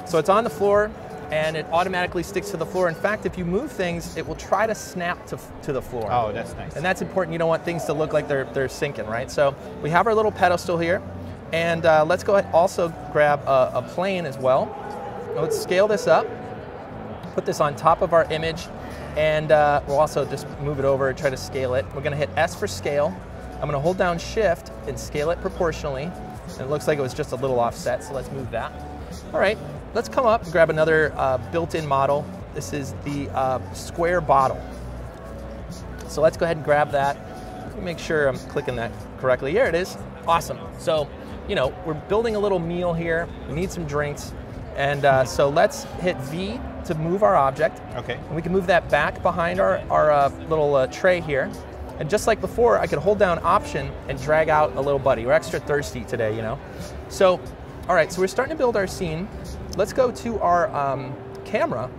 So it's on the floor, and it automatically sticks to the floor. In fact, if you move things, it will try to snap to the floor. Oh, that's nice. And that's important. You don't want things to look like they're sinking, right? So we have our little pedestal here, and let's go ahead also grab a plane as well. Now let's scale this up, put this on top of our image, and we'll also just move it over and try to scale it. We're going to hit S for scale. I'm going to hold down Shift and scale it proportionally. And it looks like it was just a little offset, so let's move that. All right, let's come up and grab another built-in model. This is the square bottle. So let's go ahead and grab that. Let me make sure I'm clicking that correctly. Here it is. Awesome. So, you know, we're building a little meal here. We need some drinks. And so let's hit V to move our object. Okay. And we can move that back behind our little tray here. And just like before, I could hold down Option and drag out a little buddy. We're extra thirsty today, you know. So, all right, so we're starting to build our scene. Let's go to our camera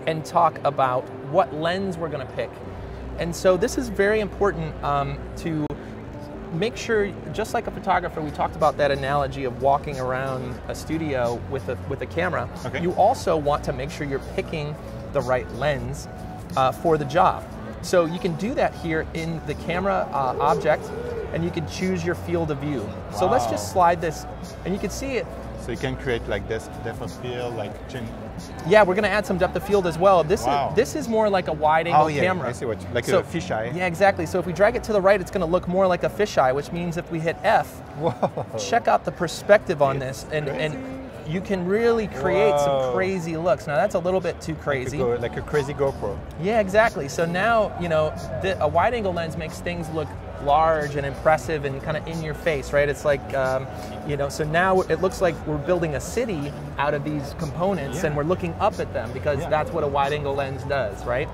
and talk about what lens we're gonna pick. And so this is very important to make sure, just like a photographer, we talked about that analogy of walking around a studio with a camera. Okay. You also want to make sure you're picking the right lens for the job. So you can do that here in the camera object, and you can choose your field of view. Wow. So let's just slide this, and you can see it. So you can create like this depth of field, like yeah, we're going to add some depth of field as well. Wow. This is more like a wide-angle camera. I see what, like a fisheye. Yeah, exactly. So if we drag it to the right, it's going to look more like a fisheye, which means if we hit F, whoa, check out the perspective on this, and you can really create some crazy looks. Now that's a little bit too crazy. Like a crazy GoPro. Yeah, exactly. So now, you know, a wide-angle lens makes things look large and impressive and kind of in your face, right? It's like, you know, so now it looks like we're building a city out of these components, and we're looking up at them because that's what a wide-angle lens does, right?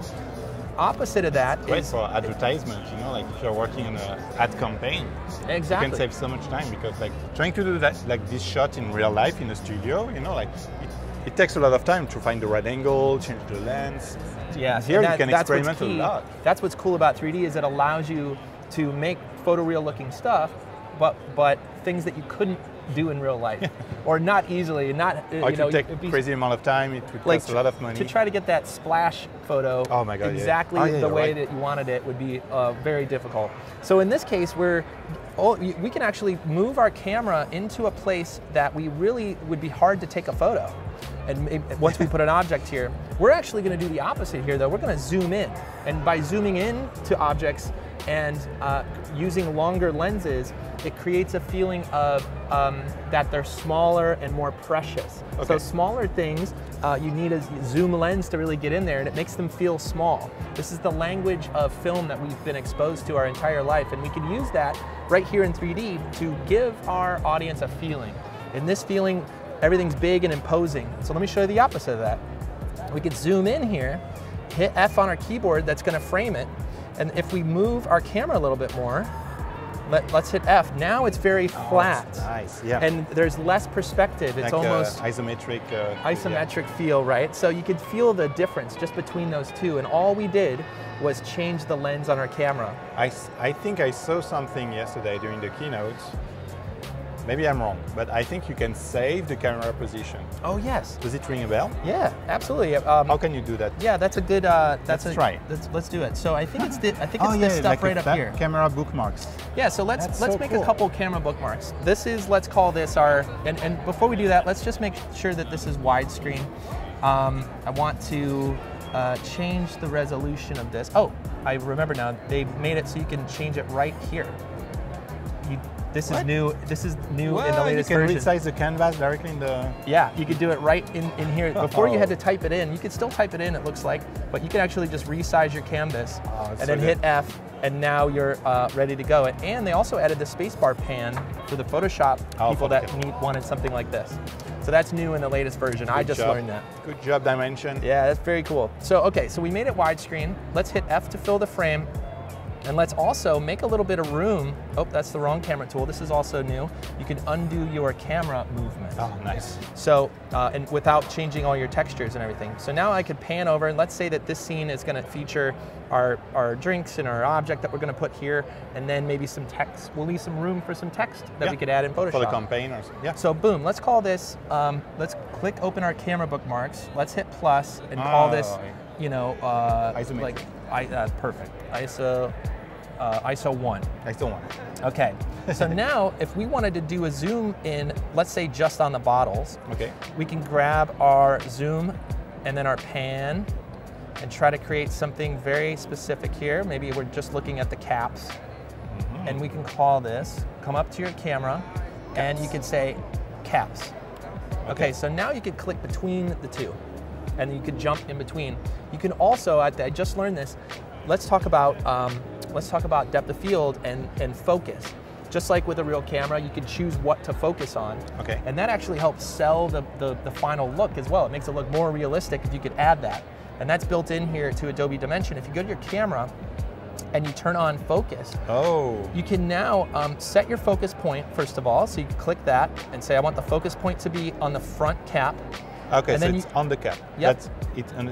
Opposite of that is for advertisement, you know, like if you're working on an ad campaign, exactly, you can save so much time, because like trying to do that, like this shot in real life in a studio, you know, like it takes a lot of time to find the right angle, change the lens. Yeah, here you can experiment a lot. That's what's cool about 3D, is it allows you to make photoreal looking stuff, but things that you couldn't do in real life, or not easily, or it would take a crazy amount of time. It would cost a lot of money to try to get that splash photo. Oh my God, exactly the way that you wanted it would be very difficult. So in this case, we can actually move our camera into a place that we really would be hard to take a photo. And once we put an object here, we're actually going to do the opposite here, though. We're going to zoom in, and by zooming in to objects and using longer lenses, it creates a feeling of that they're smaller and more precious. Okay. So smaller things, you need a zoom lens to really get in there, and it makes them feel small. This is the language of film that we've been exposed to our entire life, and we can use that right here in 3D to give our audience a feeling. In this feeling, everything's big and imposing. So let me show you the opposite of that. We could zoom in here, hit F on our keyboard, that's gonna frame it, and if we move our camera a little bit more, let's hit F. Now it's very flat. That's nice, yeah. And there's less perspective. It's like almost isometric feel, right? So you could feel the difference just between those two. And all we did was change the lens on our camera. I think I saw something yesterday during the keynote. Maybe I'm wrong, but I think you can save the camera position. Oh yes. Does it ring a bell? Yeah, absolutely. How can you do that? Yeah, that's a good. Let's try. Let's do it. So I think it's this stuff like right up here. Camera bookmarks. Yeah. So let's make cool. a couple camera bookmarks. This is, let's call this our. And before we do that, let's just make sure that this is widescreen. I want to change the resolution of this. Oh, I remember now. They've made it so you can change it right here. This is new. This is new in the latest version. You can resize the canvas directly in the... Yeah, you could do it right in here. Before you had to type it in. You could still type it in, it looks like, but you can actually just resize your canvas and then hit F, and now you're ready to go. And they also added the spacebar pan for the Photoshop people that wanted something like this. So that's new in the latest version. I just learned that. Good job, Dimension. Yeah, that's very cool. So, okay, so we made it widescreen. Let's hit F to fill the frame. And let's also make a little bit of room. Oh, that's the wrong camera tool. This is also new. You can undo your camera movement. Oh, nice. So, and without changing all your textures and everything. So now I could pan over, and let's say that this scene is gonna feature our drinks and our object that we're gonna put here, and then maybe some text. We'll leave some room for some text that we could add in Photoshop. For the campaign or something, yeah. So boom, let's call this, let's click open our camera bookmarks. Let's hit plus and call this, you know, isometric. Perfect. ISO 1. ISO 1. Okay, so now if we wanted to do a zoom in, let's say just on the bottles, we can grab our zoom and then our pan and try to create something very specific here. Maybe we're just looking at the caps, and we can call this, come up to your camera, and you can say caps. Okay, so now you can click between the two, and you can jump in between. You can also, I just learned this, let's talk about depth of field and focus. Just like with a real camera, you can choose what to focus on. Okay. And that actually helps sell the final look as well. It makes it look more realistic if you could add that. And that's built in here to Adobe Dimension. If you go to your camera and you turn on focus, you can now set your focus point, first of all. So you can click that and say, I want the focus point to be on the front cap. Okay, so it's on the cap. Yep.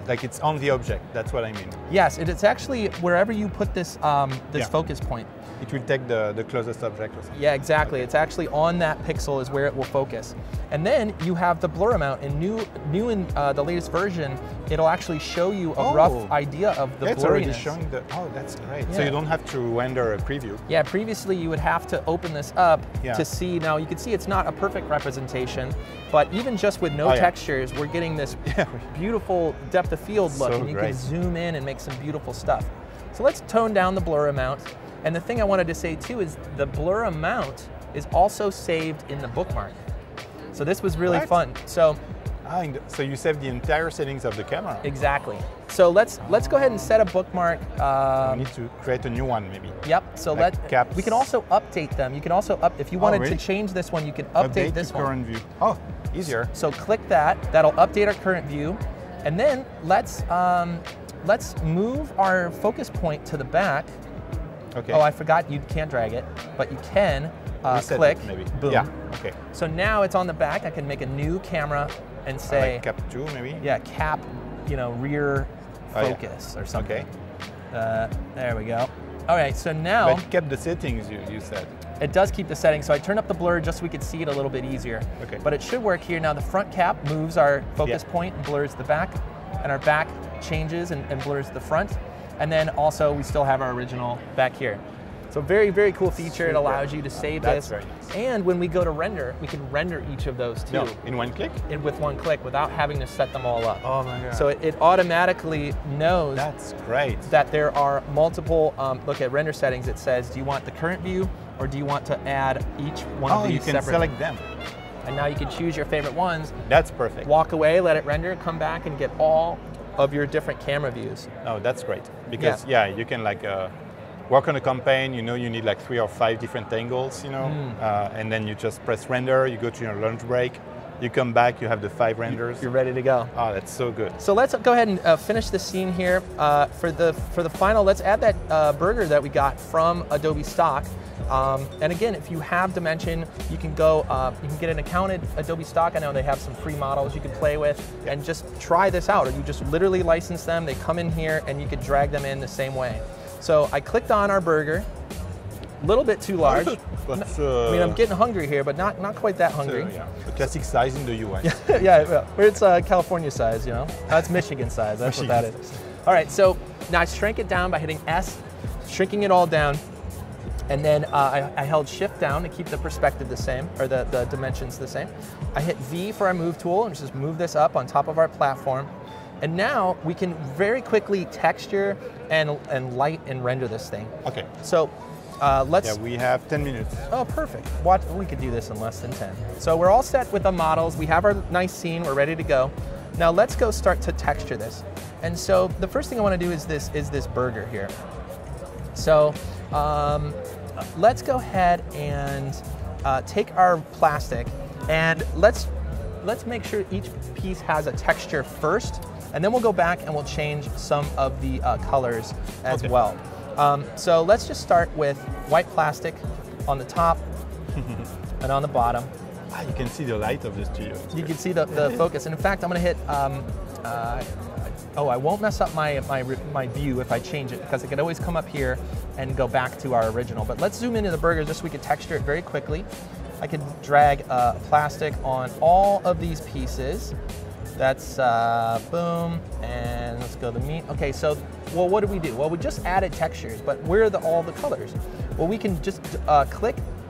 Like it's on the object, that's what I mean. Yes, it's actually wherever you put this, focus point. It will take the closest object or something. Yeah, exactly. Okay. It's actually on that pixel is where it will focus. And then you have the blur amount, and new in the latest version, it'll actually show you a rough idea of the blurriness. It's already showing the, that's great. Yeah. So you don't have to render a preview. Yeah, previously you would have to open this up to see. Now you can see it's not a perfect representation, but even just with no textures, we're getting this beautiful depth of field look, and you can zoom in and make some beautiful stuff. So let's tone down the blur amount. And the thing I wanted to say too is the blur amount is also saved in the bookmark. So this was really fun. So you saved the entire settings of the camera. Exactly. So let's go ahead and set a bookmark. We need to create a new one maybe. Yep. So like we can also update them. You can also if you wanted to change this one, you can update this one. Current view. Oh, easier. So click that. That'll update our current view, and then let's move our focus point to the back. Okay. Oh, I forgot you can't drag it, but you can click, maybe. Boom. Yeah, okay. So now it's on the back. I can make a new camera and say... like cap 2, maybe? Yeah, cap, rear focus or something. Okay. There we go. All right, so now... But it kept the settings, you said. It does keep the settings, so I turned up the blur just so we could see it a little bit easier. Okay. But it should work here. Now the front cap moves our focus point and blurs the back, and our back changes and blurs the front. And then also we still have our original back here. So very, very cool feature. It allows you to save this. Very nice. And when we go to render, we can render each of those too. In one click? With one click without having to set them all up. Oh my God. So it automatically knows that's great. That there are multiple, look at render settings, it says, do you want the current view, or do you want to add each one of these you can separately? select them. And now you can choose your favorite ones. That's perfect. Walk away, let it render, come back and get all of your different camera views. Oh, that's great. Because you can like work on a campaign, you know you need like 3 or 5 different angles, you know, and then you just press render, you go to your lunch break, you come back, you have the 5 renders. You're ready to go. Oh, that's so good. So let's go ahead and finish the scene here. For the final, let's add that burger that we got from Adobe Stock. And again, if you have Dimension, you can go, you can get an account at Adobe Stock. I know they have some free models you can play with, and just try this out. Or you just literally license them, they come in here, and you could drag them in the same way. So I clicked on our burger, a little bit too large. But, I mean, I'm getting hungry here, but not quite that hungry. The classic size in the US. Yeah, it's California size, you know? That's Michigan size, that's what that is. All right, so now I shrank it down by hitting S, shrinking it all down. And then I held Shift down to keep the perspective the same, or the dimensions the same. I hit V for our move tool and just move this up on top of our platform. And now we can very quickly texture and light and render this thing. Okay. So let's... Yeah, we have 10 minutes. Oh, perfect. We could do this in less than 10. So we're all set with the models. We have our nice scene. We're ready to go. Now let's go start to texture this. And so the first thing I want to do is this burger here. So let's go ahead and take our plastic, and let's make sure each piece has a texture first, and then we'll go back and we'll change some of the colors as well. So let's just start with white plastic on the top and on the bottom. Ah, you can see the light of the studio. You can see the focus, and in fact, I'm going to hit. I won't mess up my view if I change it, because it could always come up here and go back to our original. But let's zoom into the burger just so we can texture it very quickly. I could drag plastic on all of these pieces. That's boom, and let's go to the meat. Okay, so well, what did we do? Well, we just added textures, but where are all the colors? Well, we can just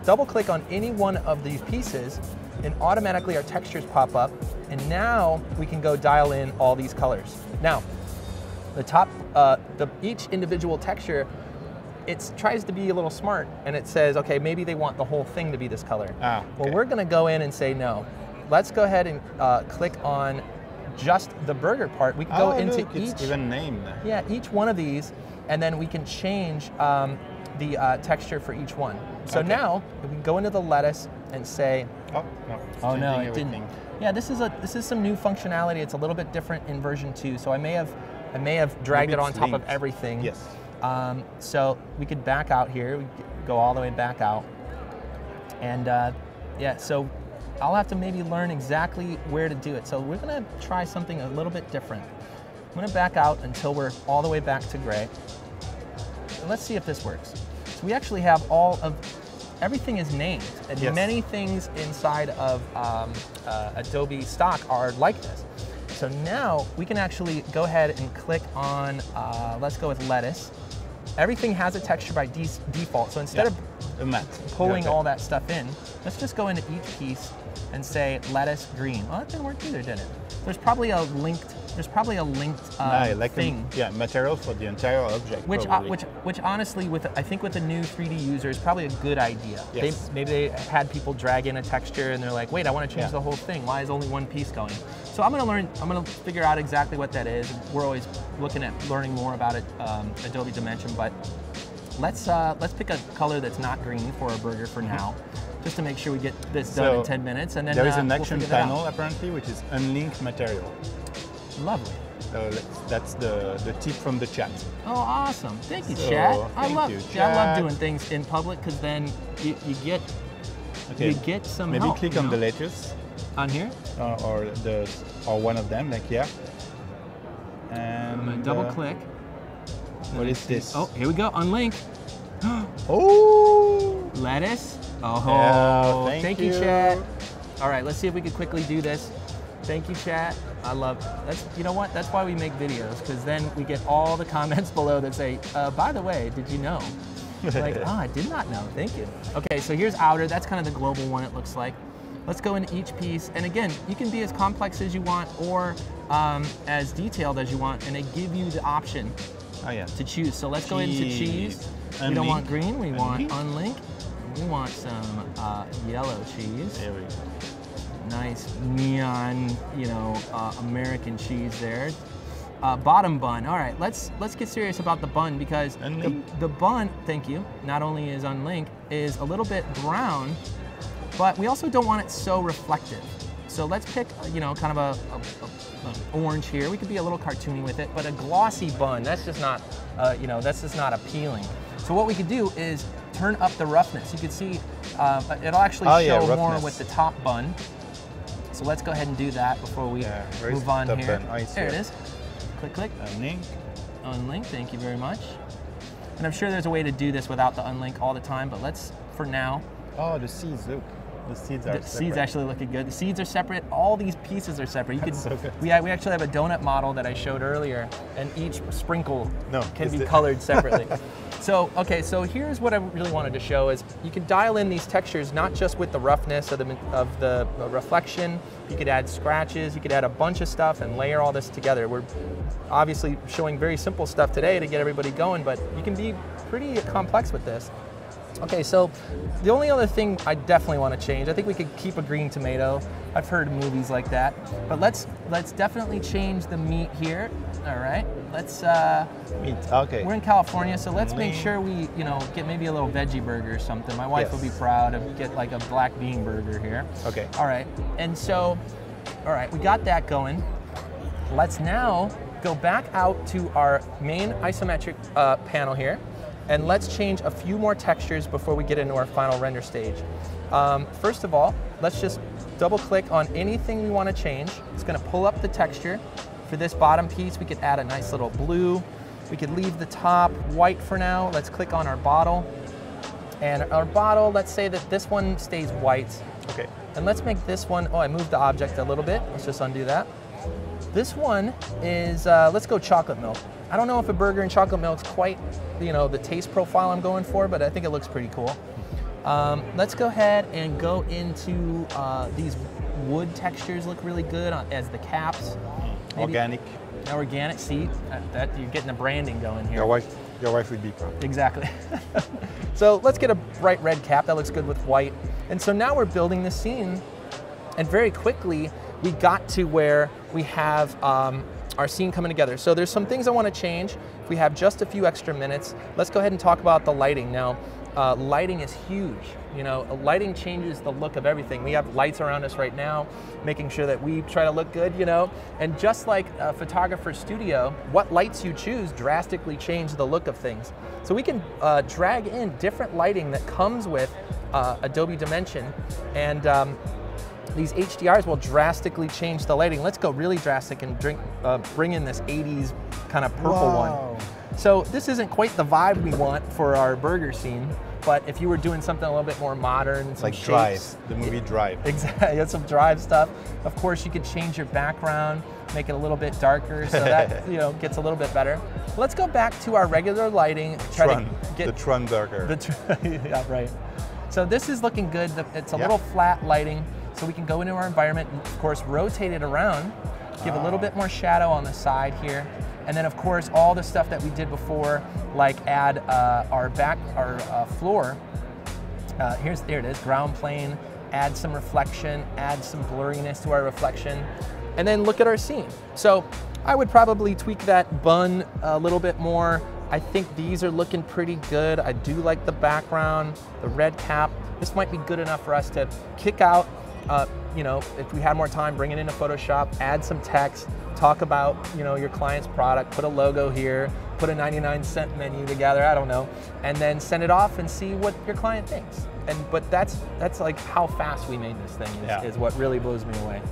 double click on any one of these pieces, and automatically our textures pop up, and now we can go dial in all these colors. Now, the top, each individual texture, it tries to be a little smart, and it says, okay, maybe they want the whole thing to be this color. Okay. Well, we're gonna go in and say no. Let's go ahead and click on just the burger part. We can go into it's even named. Yeah, each one of these, and then we can change the texture for each one. So now we can go into the lettuce and say, oh no, it didn't. Yeah, this is some new functionality. It's a little bit different in version 2. So I may have dragged it on top of everything. Yes. So we could back out here. We could go all the way back out, and yeah. So I'll have to maybe learn exactly where to do it. So we're gonna try something a little bit different. I'm gonna back out until we're all the way back to gray. And let's see if this works. So we actually have everything is named, and many things inside of Adobe Stock are like this. So now we can actually go ahead and click on, let's go with lettuce. Everything has a texture by default, so instead of pulling all that stuff in, let's just go into each piece and say lettuce green. Well, that didn't work either, did it? There's probably a linked thing. Material for the entire object. Which honestly, I think with a new 3D user is probably a good idea. Yes. Maybe they had people drag in a texture and they're like, wait, I want to change the whole thing. Why is only one piece going? So I'm gonna figure out exactly what that is. We're always looking at learning more about it, Adobe Dimension, but let's pick a color that's not green for a burger for now, just to make sure we get this done in 10 minutes. And then there is an action panel apparently, which is unlink material. Lovely. So that's the tip from the chat. Oh, awesome! Thank you, chat. I love doing things in public, because then you get some maybe help, click on the lettuce on here, or one of them, like and I'm gonna double click. What is this? Oh, here we go. Unlink. Oh, lettuce. Oh, yeah, thank you, chat. All right, let's see if we can quickly do this. Thank you, chat. I love that's. You know what? That's why we make videos, because then we get all the comments below that say, by the way, did you know? Like, oh, I did not know. Thank you. Okay, so here's outer. That's kind of the global one, it looks like. Let's go into each piece. And again, you can be as complex as you want, or as detailed as you want, and they give you the option to choose. So let's go into cheese. We don't want green, we want unlink. We want some yellow cheese. There we go. Nice neon, American cheese there. Bottom bun. All right, let's get serious about the bun because the bun, thank you, not only is unlinked, is a little bit brown, but we also don't want it so reflective. So let's pick, kind of an orange here. We could be a little cartoony with it, but a glossy bun, that's just not, that's just not appealing. So what we could do is turn up the roughness. You can see it'll actually show more with the top bun. So let's go ahead and do that before we move on here. There it is. Click, click. Unlink. Unlink, thank you very much. And I'm sure there's a way to do this without the unlink all the time, but let's, for now. Oh, the seeds, look. The seeds are separate. Seeds actually looking good. The seeds are separate. All these pieces are separate. You That's so good. We actually have a donut model that I showed earlier, and each sprinkle can be colored separately. So, okay, so here's what I really wanted to show is you can dial in these textures not just with the roughness of the reflection. You could add scratches, you could add a bunch of stuff and layer all this together. We're obviously showing very simple stuff today to get everybody going, but you can be pretty complex with this. Okay, so the only other thing I definitely want to change, I think we could keep a green tomato. I've heard movies like that, but let's definitely change the meat here. All right, let's. Meat. Okay. We're in California, so let's make sure we, get maybe a little veggie burger or something. My wife will be proud of get like a black bean burger here. Okay. All right, and so, all right, we got that going. Let's now go back out to our main isometric panel here. And let's change a few more textures before we get into our final render stage. First of all, let's just double click on anything we want to change. It's going to pull up the texture. For this bottom piece, we could add a nice little blue. We could leave the top white for now. Let's click on our bottle. And our bottle, let's say that this one stays white. Okay. And let's make this one, I moved the object a little bit. Let's just undo that. This one is, let's go chocolate milk. I don't know if a burger and chocolate milk is quite, the taste profile I'm going for, but I think it looks pretty cool. Let's go ahead and go into these wood textures. Look really good as the caps. Maybe organic. See, that you're getting the branding going here. Your wife would be proud. Exactly. So let's get a bright red cap. That looks good with white. And so now we're building this scene, and very quickly we got to where we have our scene coming together. So there's some things I want to change. If we have just a few extra minutes, let's go ahead and talk about the lighting. Now, lighting is huge. Lighting changes the look of everything. We have lights around us right now, making sure that we try to look good, And just like a photographer's studio, what lights you choose drastically change the look of things. So we can drag in different lighting that comes with Adobe Dimension, and these HDRs will drastically change the lighting. Let's go really drastic and bring in this 80s kind of purple one. So this isn't quite the vibe we want for our burger scene, but if you were doing something a little bit more modern, some like shapes, Drive, the movie Drive. Exactly, that's some Drive stuff. Of course, you could change your background, make it a little bit darker, so that gets a little bit better. Let's go back to our regular lighting. The Tron burger. Yeah, right. So this is looking good. It's a little flat lighting. So we can go into our environment and, of course, rotate it around, give a little bit more shadow on the side here. And then, of course, all the stuff that we did before, like add our floor. There it is, ground plane, add some reflection, add some blurriness to our reflection, and then look at our scene. So I would probably tweak that bun a little bit more. I think these are looking pretty good. I do like the background, the red cap. This might be good enough for us to kick out. If we had more time, bring it into Photoshop, add some text, talk about, your client's product, put a logo here, put a 99-cent menu together, I don't know, and then send it off and see what your client thinks. But that's like how fast we made this thing is what really blows me away.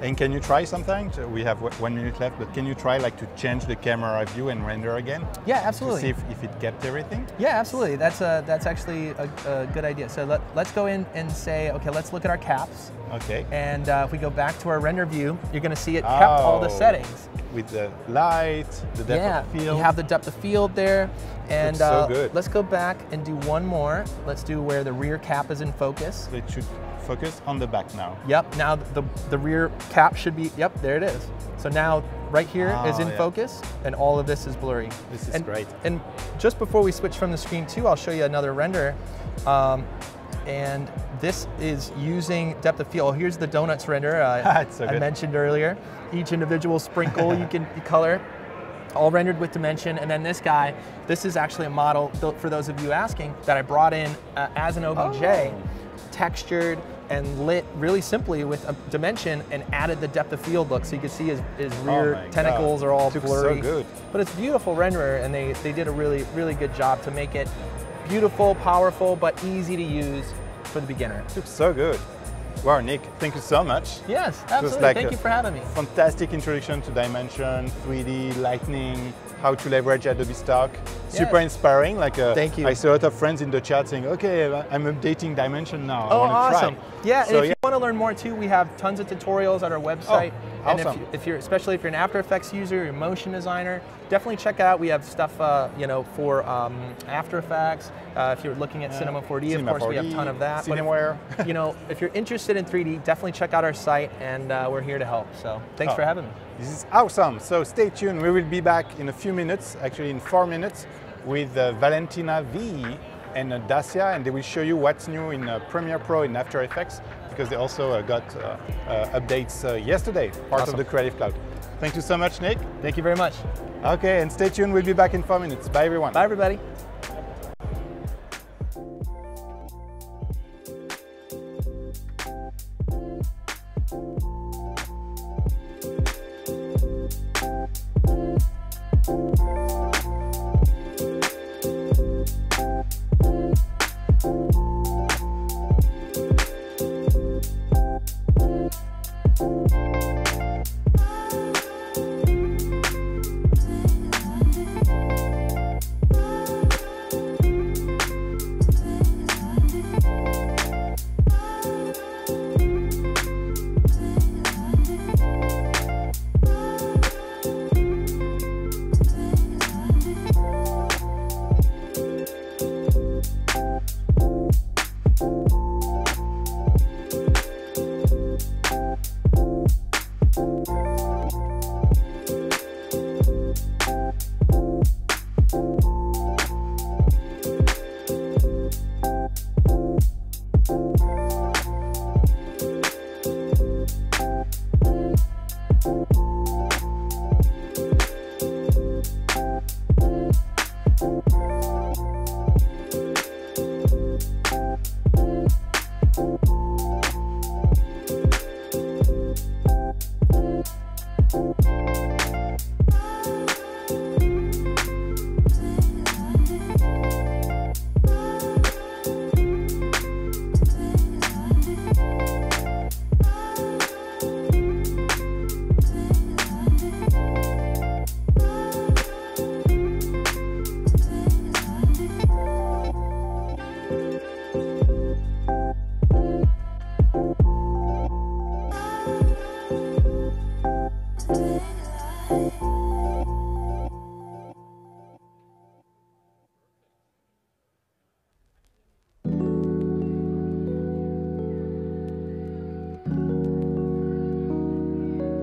And can you try something? So we have 1 minute left, but can you try to change the camera view and render again? Yeah, absolutely. To see if it kept everything? Yeah, absolutely. That's actually a good idea. So let's go in and say, okay, let's look at our caps. Okay. And if we go back to our render view, you're going to see it kept all the settings. With the light, the depth of field. You have the depth of field there. And so good. Let's go back and do one more. Let's do where the rear cap is in focus. So it should focus on the back now. Yep, now the rear cap should be, there it is. So now right here is in focus, and all of this is blurry. This is great. And just before we switch from the screen too, I'll show you another render. and this is using depth of field. Here's the donuts render so I mentioned earlier. Each individual sprinkle you can color, all rendered with Dimension. And then this guy, this is actually a model built for those of you asking that I brought in as an OBJ, textured and lit really simply with a Dimension and added the depth of field look, so you can see his rear tentacles are all blurry. So good. But it's a beautiful renderer, and they did a really good job to make it beautiful, powerful, but easy to use for the beginner. Looks so good. Wow, Nick, thank you so much. Yes, absolutely. Like thank you for having me. Fantastic introduction to Dimension, 3D, Lightning, how to leverage Adobe Stock. Super inspiring. Like, thank you. I saw a lot of friends in the chat saying, okay, I'm updating Dimension now. Oh, I want to try. Yeah, so, and if you want to learn more too, we have tons of tutorials at our website. Oh, awesome. And if you're, especially if you're an After Effects user, you're a motion designer, definitely check it out. We have stuff, you know, for After Effects. If you're looking at Cinema 4D, of course, we have a ton of that. Cinemaware. But you know, if you're interested in 3D, definitely check out our site, and we're here to help. So thanks for having me. This is awesome. So stay tuned. We will be back in a few minutes, actually in 4 minutes, with Valentina V and Dacia, and they will show you what's new in Premiere Pro in After Effects, because they also got updates yesterday, part of the Creative Cloud. Thank you so much, Nick. Thank you very much. Okay, and stay tuned. We'll be back in 4 minutes. Bye, everyone. Bye, everybody. Daylight.